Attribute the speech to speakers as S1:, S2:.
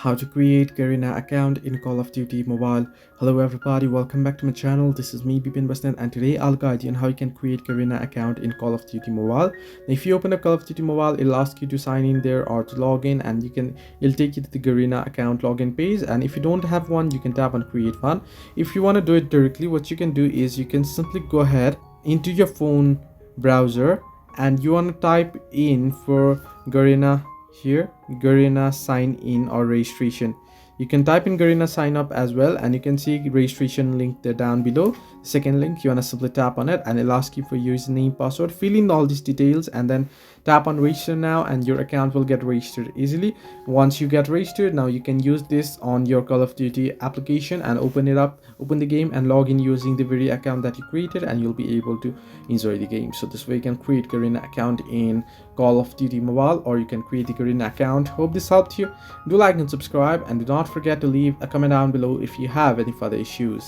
S1: How to create Garena account in Call of Duty Mobile. Hello everybody, welcome back to my channel. This is me Bipin Basnet, and today I'll guide you on how you can create Garena account in Call of Duty Mobile. Now, if you open up Call of Duty Mobile, it'll ask you to sign in there or to log in, and it'll take you to the Garena account login page. And if you don't have one, you can tap on create one. If you want to do it directly, what you can do is you can simply go ahead into your phone browser and you want to type in for Garena here, Garena sign in or registration. You can type in Garena sign up as well, and you can see registration link there down below. The second link, you want to simply tap on it and it'll ask you for username, password. Fill in all these details and then tap on register now, and your account will get registered easily. Once you get registered, now you can use this on your Call of Duty application and open it up, open the game and log in using the very account that you created, and you'll be able to enjoy the game. So this way you can create Garena account in Call of Duty Mobile, or you can create the Garena account. Hope this helped you. Do like and subscribe, and do not forget to leave a comment down below if you have any further issues.